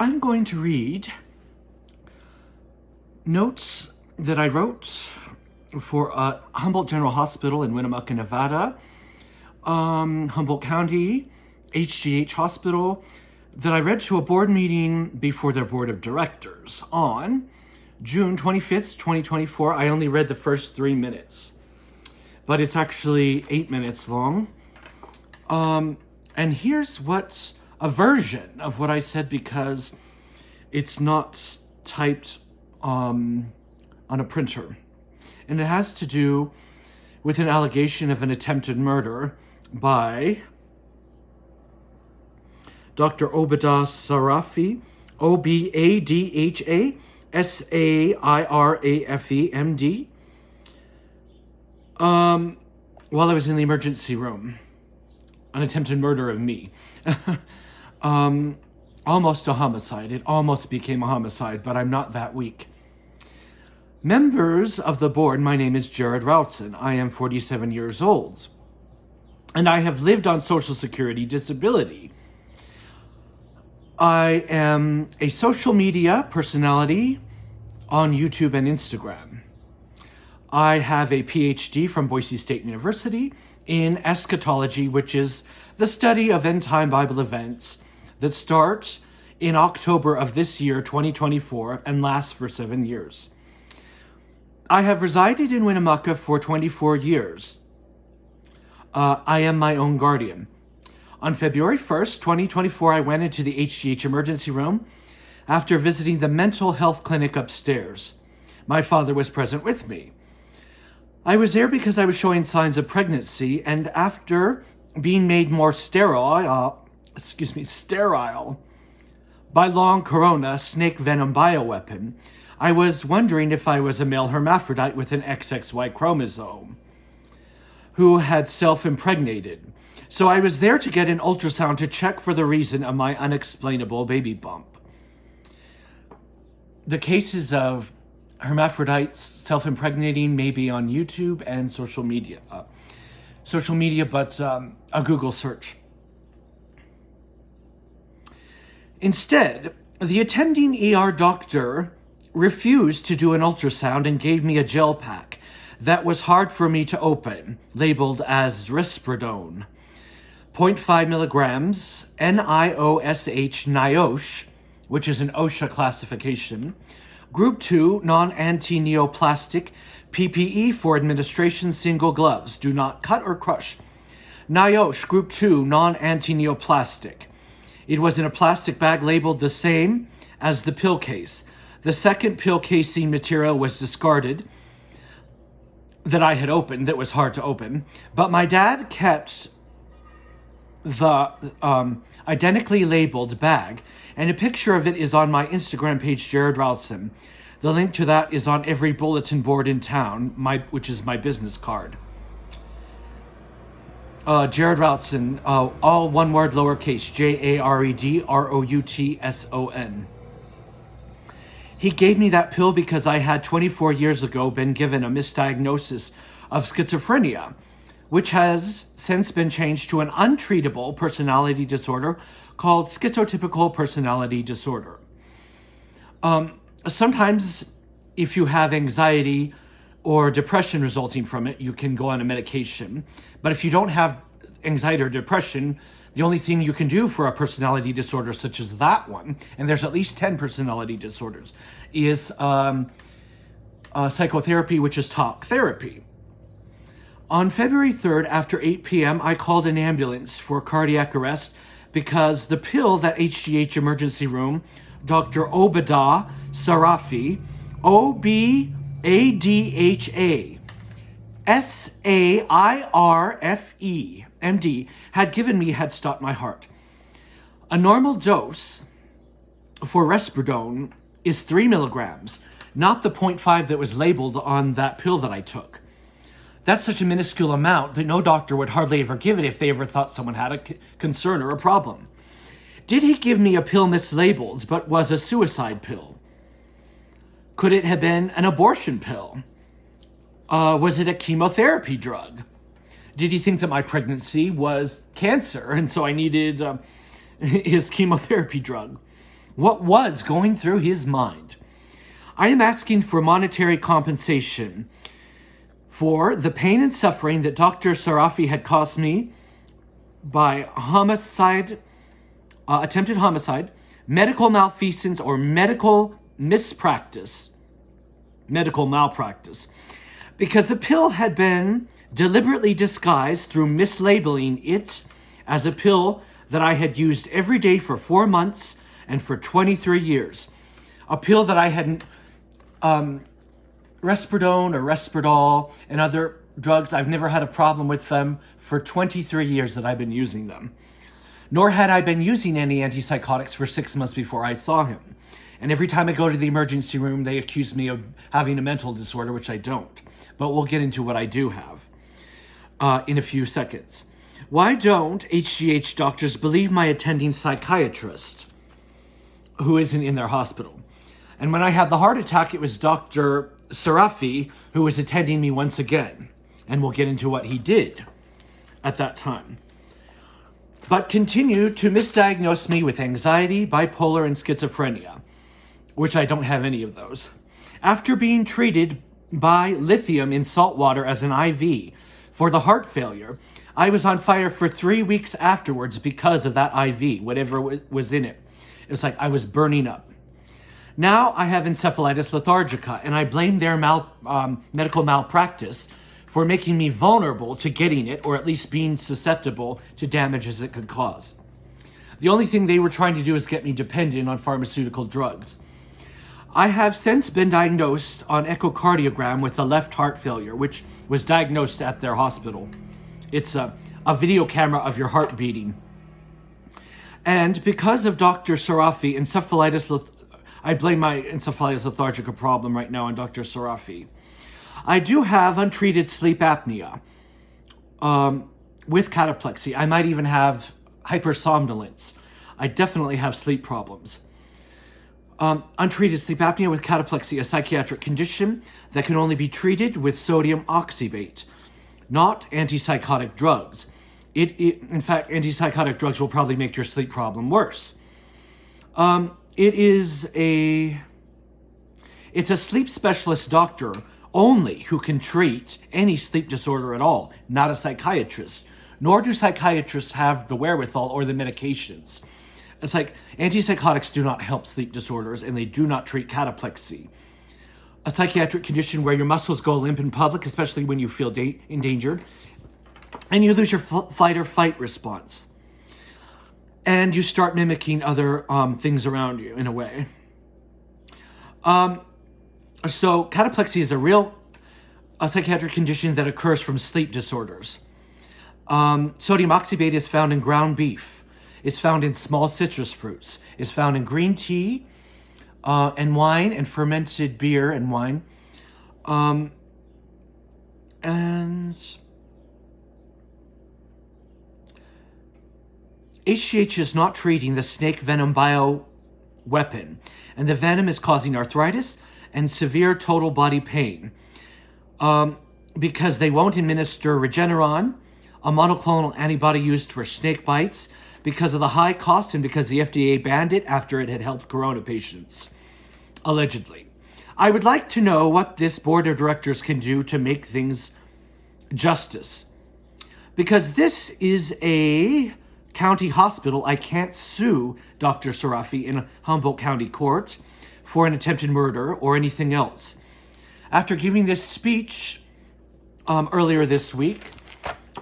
I'm going to read notes that I wrote for Humboldt General Hospital in Winnemucca, Nevada, Humboldt County, HGH Hospital, that I read to a board meeting before their board of directors on June 25th, 2024. I only read the first 3 minutes, but it's actually 8 minutes long. And here's what's a version of what I said, because it's not typed on a printer. And it has to do with an allegation of an attempted murder by Dr. Obada Sarafi, Obadha Sairafe, MD, while I was in the emergency room. An attempted murder of me. Almost a homicide. It almost became a homicide, but I'm not that weak. Members of the board, my name is Jared Routson. I am 47 years old, and I have lived on Social Security disability. I am a social media personality on YouTube and Instagram. I have a PhD from Boise State University in eschatology, which is the study of end-time Bible events that start in October of this year, 2024, and last for 7 years. I have resided in Winnemucca for 24 years. I am my own guardian. On February 1st, 2024, I went into the HGH emergency room after visiting the mental health clinic upstairs. My father was present with me. I was there because I was showing signs of pregnancy, and after being made more sterile by long corona snake venom bioweapon, I was wondering if I was a male hermaphrodite with an XXY chromosome who had self-impregnated. So I was there to get an ultrasound to check for the reason of my unexplainable baby bump. The cases of hermaphrodites self-impregnating may be on YouTube and social media, but a Google search. Instead, the attending ER doctor refused to do an ultrasound and gave me a gel pack that was hard for me to open, labeled as risperidone, 0.5 milligrams, NIOSH, which is an OSHA classification, Group 2 non-anti-neoplastic PPE for administration, single gloves, do not cut or crush. NIOSH Group 2 non-anti-neoplastic. It was in a plastic bag labeled the same as the pill case. The second pill casing material was discarded that I had opened, that was hard to open, but my dad kept the identically labeled bag, and a picture of it is on my Instagram page, Jared Routson. The link to that is on every bulletin board in town, which is my business card. Jared Routson, all one word, lowercase, JAREDROUTSON. He gave me that pill because I had 24 years ago been given a misdiagnosis of schizophrenia, which has since been changed to an untreatable personality disorder called schizotypical personality disorder. Sometimes if you have anxiety or depression resulting from it, you can go on a medication. But if you don't have anxiety or depression, the only thing you can do for a personality disorder such as that one, and there's at least 10 personality disorders, is psychotherapy, which is talk therapy. On February 3rd, after 8 p.m., I called an ambulance for cardiac arrest because the pill that HGH emergency room, Dr. Obada Sarafi, Obadha Sairafe, MD, had given me had stopped my heart. A normal dose for risperidone is 3 milligrams, not the 0.5 that was labeled on that pill that I took. That's such a minuscule amount that no doctor would hardly ever give it if they ever thought someone had a concern or a problem. Did he give me a pill mislabeled but was a suicide pill? Could it have been an abortion pill? Was it a chemotherapy drug? Did he think that my pregnancy was cancer and so I needed his chemotherapy drug? What was going through his mind? I am asking for monetary compensation for the pain and suffering that Dr. Sarafi had caused me by homicide, attempted homicide, medical malfeasance, or medical malpractice, because the pill had been deliberately disguised through mislabeling it as a pill that I had used every day for 4 months and for 23 years. A pill that I hadn't, Risperidone or Risperdal and other drugs, I've never had a problem with them for 23 years that I've been using them. Nor had I been using any antipsychotics for 6 months before I saw him. And every time I go to the emergency room, they accuse me of having a mental disorder, which I don't. But we'll get into what I do have in a few seconds. Why don't HGH doctors believe my attending psychiatrist who isn't in their hospital? And when I had the heart attack, it was Dr. Sarafi who was attending me once again. And we'll get into what he did at that time. But continued to misdiagnose me with anxiety, bipolar, and schizophrenia, which I don't have any of those. After being treated by lithium in salt water as an IV for the heart failure, I was on fire for 3 weeks afterwards because of that IV, whatever was in it. It was like I was burning up. Now I have encephalitis lethargica, and I blame their medical malpractice for making me vulnerable to getting it, or at least being susceptible to damages it could cause. The only thing they were trying to do is get me dependent on pharmaceutical drugs. I have since been diagnosed on echocardiogram with a left heart failure, which was diagnosed at their hospital. It's a video camera of your heart beating. And because of Dr. Sarafi, I blame my encephalitis lethargica problem right now on Dr. Sarafi. I do have untreated sleep apnea with cataplexy. I might even have hypersomnolence. I definitely have sleep problems. Untreated sleep apnea with cataplexy, a psychiatric condition that can only be treated with sodium oxybate, not antipsychotic drugs. In fact, antipsychotic drugs will probably make your sleep problem worse. It's a sleep specialist doctor only who can treat any sleep disorder at all, not a psychiatrist. Nor do psychiatrists have the wherewithal or the medications. It's like antipsychotics do not help sleep disorders, and they do not treat cataplexy, a psychiatric condition where your muscles go limp in public, especially when you feel endangered, and you lose your fight or fight response. And you start mimicking other things around you in a way. So cataplexy is a psychiatric condition that occurs from sleep disorders. Sodium oxybate is found in ground beef. It's found in small citrus fruits. It's found in green tea and wine and fermented beer and wine. And HGH is not treating the snake venom bioweapon, and the venom is causing arthritis and severe total body pain because they won't administer Regeneron, a monoclonal antibody used for snake bites, because of the high cost and because the FDA banned it after it had helped corona patients, allegedly. I would like to know what this board of directors can do to make things justice. Because this is a county hospital, I can't sue Dr. Sarafi in a Humboldt County court for an attempted murder or anything else. After giving this speech earlier this week,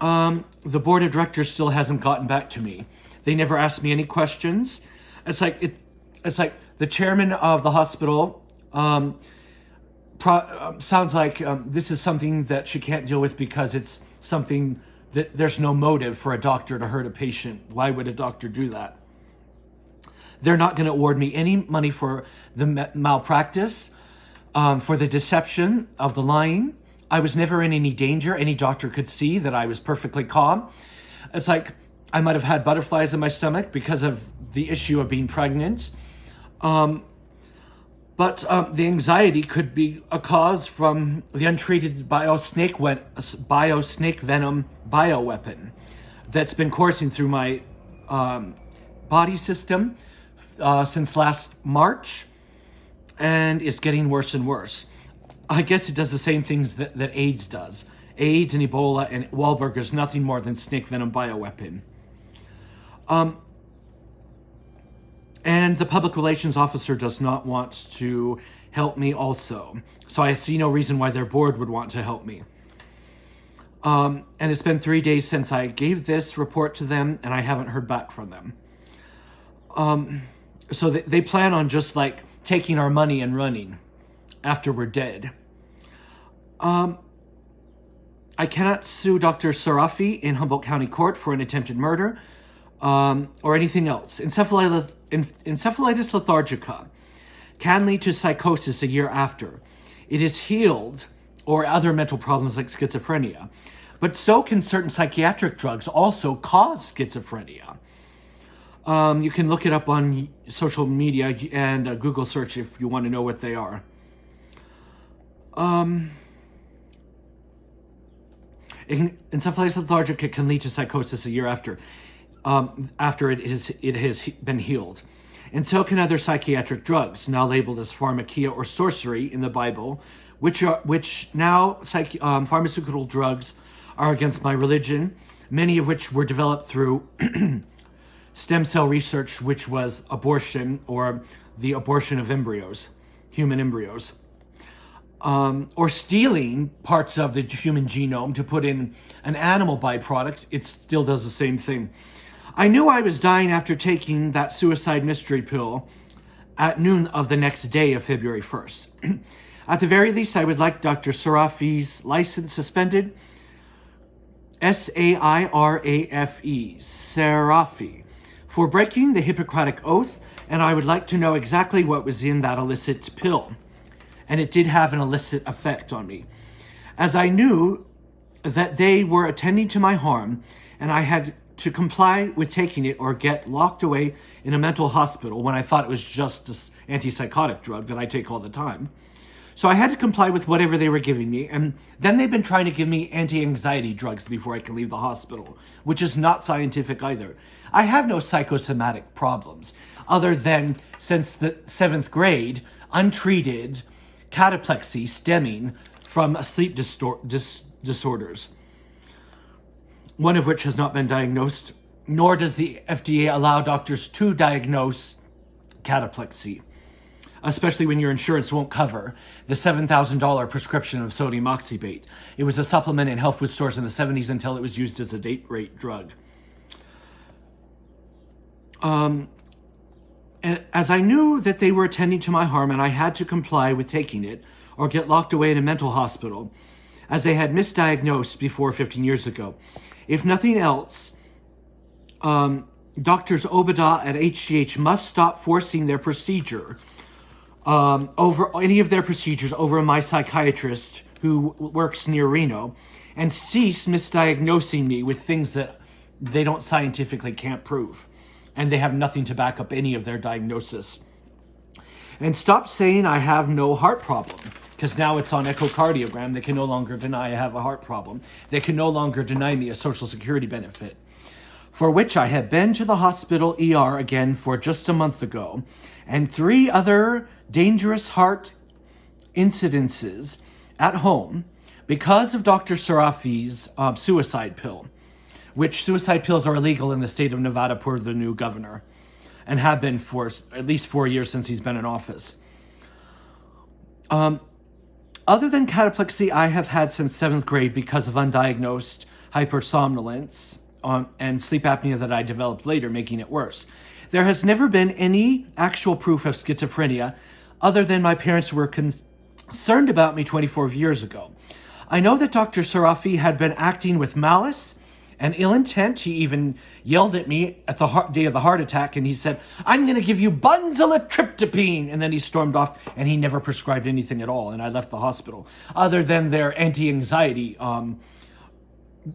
the board of directors still hasn't gotten back to me. They never asked me any questions. It's like the chairman of the hospital sounds like this is something that she can't deal with because it's something that there's no motive for a doctor to hurt a patient. Why would a doctor do that? They're not going to award me any money for the malpractice, for the deception of the lying. I was never in any danger. Any doctor could see that I was perfectly calm. It's like I might have had butterflies in my stomach because of the issue of being pregnant. But the anxiety could be a cause from the untreated snake venom bioweapon that's been coursing through my body system since last March, and it's getting worse and worse. I guess it does the same things that AIDS does. AIDS and Ebola and Wahlberg is nothing more than snake venom bioweapon. And the public relations officer does not want to help me also. So I see no reason why their board would want to help me. And it's been 3 days since I gave this report to them, and I haven't heard back from them. So they plan on just like taking our money and running after we're dead. I cannot sue Dr. Sarafi in Humboldt County Court for an attempted murder or anything else. Encephalitis lethargica can lead to psychosis a year after. It is healed, or other mental problems like schizophrenia. But so can certain psychiatric drugs also cause schizophrenia. You can look it up on social media and Google search if you want to know what they are. Encephalitis lethargica can lead to psychosis a year after it has been healed. And so can other psychiatric drugs, now labeled as pharmakia or sorcery in the Bible, which now pharmaceutical drugs are against my religion, many of which were developed through stem cell research, which was abortion, or the abortion of embryos, human embryos. Or stealing parts of the human genome to put in an animal byproduct. It still does the same thing. I knew I was dying after taking that suicide mystery pill at noon of the next day of February 1st. At the very least, I would like Dr. Sarafi's license suspended. S-A-I-R-A-F-E, Sarafi, for breaking the Hippocratic Oath, and I would like to know exactly what was in that illicit pill. And it did have an illicit effect on me, as I knew that they were attending to my harm, and I had to comply with taking it or get locked away in a mental hospital when I thought it was just an antipsychotic drug that I take all the time. So I had to comply with whatever they were giving me, and then they've been trying to give me anti-anxiety drugs before I can leave the hospital, which is not scientific either. I have no psychosomatic problems, other than since the 7th grade, untreated cataplexy stemming from sleep disorders, one of which has not been diagnosed, nor does the FDA allow doctors to diagnose cataplexy, especially when your insurance won't cover the $7,000 prescription of sodium oxybate. It was a supplement in health food stores in the 70s until it was used as a date rape drug. And as I knew that they were attending to my harm and I had to comply with taking it or get locked away in a mental hospital, as they had misdiagnosed before 15 years ago. If nothing else, Doctors Obada at HGH must stop forcing their procedure over any of their procedures over my psychiatrist who works near Reno, and cease misdiagnosing me with things that they don't scientifically can't prove, and they have nothing to back up any of their diagnosis. And stop saying I have no heart problem, because now it's on echocardiogram. They can no longer deny I have a heart problem. They can no longer deny me a Social Security benefit, for which I had been to the hospital ER again for just a month ago, and 3 other dangerous heart incidences at home because of Dr. Sarafi's suicide pill, which suicide pills are illegal in the state of Nevada per the new governor, and have been for at least 4 years since he's been in office. Other than cataplexy, I have had since 7th grade because of undiagnosed hypersomnolence and sleep apnea that I developed later, making it worse. There has never been any actual proof of schizophrenia other than my parents were concerned about me 24 years ago. I know that Dr. Sarafi had been acting with malice and ill intent. He even yelled at me at the day of the heart attack, and he said, "I'm going to give you bunzalitryptopine," and then he stormed off, and he never prescribed anything at all, and I left the hospital, other than their anti-anxiety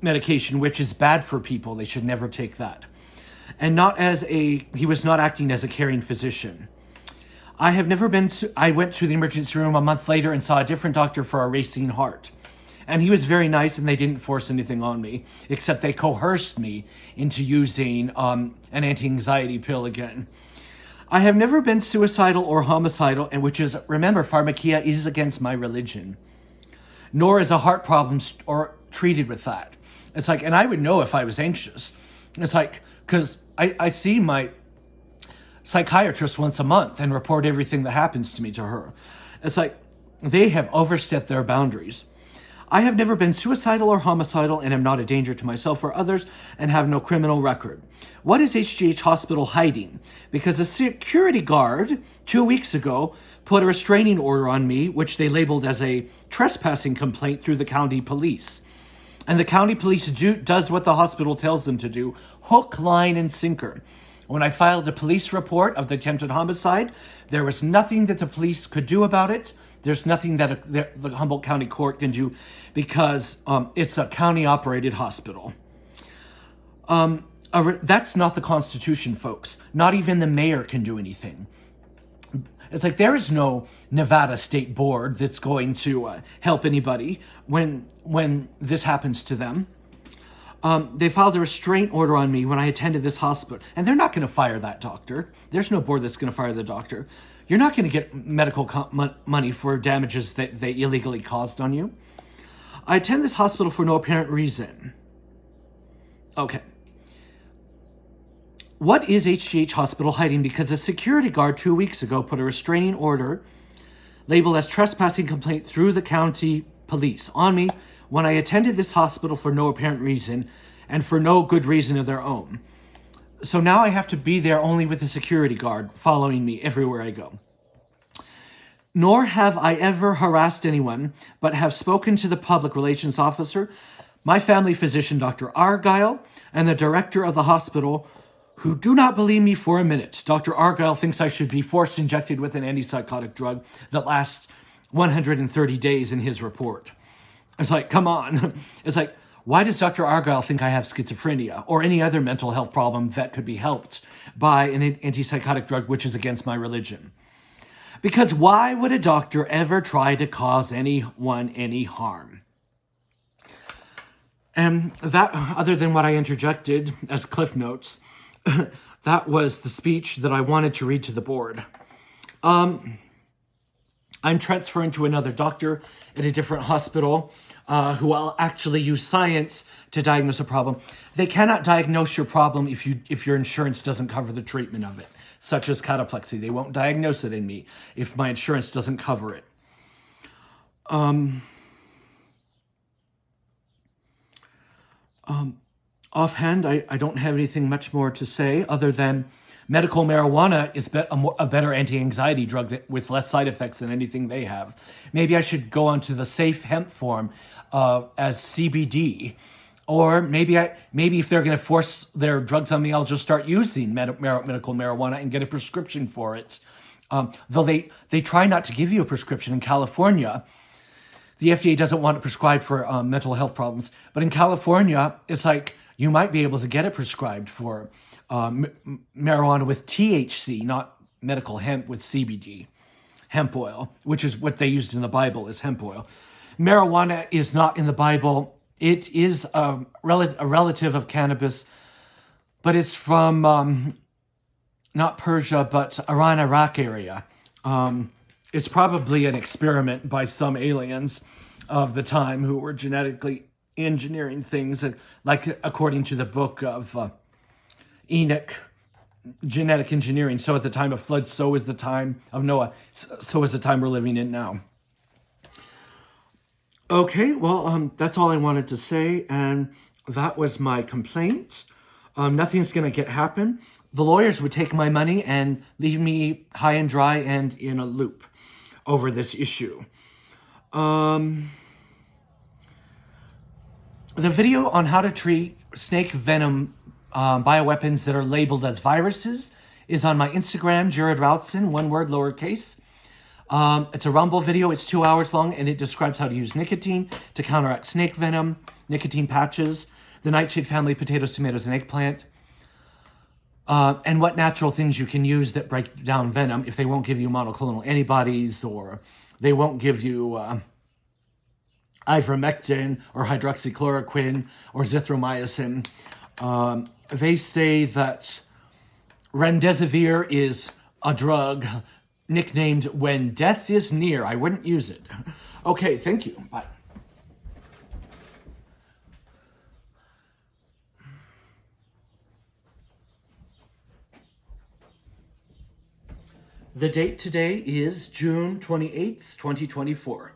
medication, which is bad for people. They should never take that. And he was not acting as a caring physician. I went to the emergency room a month later and saw a different doctor for a racing heart. And he was very nice, and they didn't force anything on me, except they coerced me into using an anti-anxiety pill again. I have never been suicidal or homicidal, and which is, remember, pharmakia is against my religion, nor is a heart problem or treated with that. It's like, and I would know if I was anxious. It's like, because I see my psychiatrist once a month and report everything that happens to me to her. It's like, they have overstepped their boundaries. I have never been suicidal or homicidal and am not a danger to myself or others and have no criminal record. What is HGH Hospital hiding? Because a security guard 2 weeks ago put a restraining order on me, which they labeled as a trespassing complaint through the county police. And the county police does what the hospital tells them to do, hook, line, and sinker. When I filed a police report of the attempted homicide, there was nothing that the police could do about it. There's nothing that the Humboldt County Court can do because it's a county-operated hospital. That's not the Constitution, folks. Not even the mayor can do anything. It's like there is no Nevada State Board that's going to help anybody when this happens to them. They filed a restraint order on me when I attended this hospital. And they're not going to fire that doctor. There's no board that's going to fire the doctor. You're not going to get medical money for damages that they illegally caused on you. I attend this hospital for no apparent reason. Okay. What is HGH Hospital hiding? Because a security guard 2 weeks ago put a restraining order labeled as trespassing complaint through the county police on me when I attended this hospital for no apparent reason and for no good reason of their own. So now I have to be there only with a security guard following me everywhere I go. Nor have I ever harassed anyone, but have spoken to the public relations officer, my family physician, Dr. Argyle, and the director of the hospital, who do not believe me for a minute. Dr. Argyle thinks I should be force injected with an antipsychotic drug that lasts 130 days in his report. It's like, come on. It's like, why does Dr. Argyle think I have schizophrenia or any other mental health problem that could be helped by an antipsychotic drug, which is against my religion? Because why would a doctor ever try to cause anyone any harm? And that, other than what I interjected as cliff notes, that was the speech that I wanted to read to the board. I'm transferring to another doctor at a different hospital who will actually use science to diagnose a problem. They cannot diagnose your problem if your insurance doesn't cover the treatment of it, such as cataplexy. They won't diagnose it in me if my insurance doesn't cover it. Offhand, I don't have anything much more to say other than medical marijuana is a better anti-anxiety drug with less side effects than anything they have. Maybe I should go onto the safe hemp form as CBD. Or maybe if they're going to force their drugs on me, I'll just start using medical marijuana and get a prescription for it. Though they try not to give you a prescription in California. The FDA doesn't want it prescribed for mental health problems. But in California, it's like you might be able to get it prescribed for marijuana with THC, not medical hemp with CBD, hemp oil, which is what they used in the Bible as hemp oil. Marijuana is not in the Bible. It is a relative of cannabis, but it's from not Persia, but Iran, Iraq area. It's probably an experiment by some aliens of the time who were genetically engineering things, like according to the book of Enoch, genetic engineering. So at the time of flood, so is the time of Noah, so is the time we're living in now. Okay, well, that's all I wanted to say, and that was my complaint. Nothing's going to happen. The lawyers would take my money and leave me high and dry and in a loop over this issue. The video on how to treat snake venom bioweapons that are labeled as viruses is on my Instagram, Jared Routson, one word, lowercase. It's a Rumble video. It's 2 hours long, and it describes how to use nicotine to counteract snake venom, nicotine patches, the nightshade family, potatoes, tomatoes, and eggplant, and what natural things you can use that break down venom if they won't give you monoclonal antibodies or they won't give you ivermectin or hydroxychloroquine or zithromycin. They say that remdesivir is a drug nicknamed When Death is Near. I wouldn't use it. Okay, thank you. Bye. The date today is June 28th, 2024.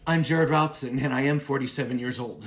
I'm Jared Routson, and I am 47 years old.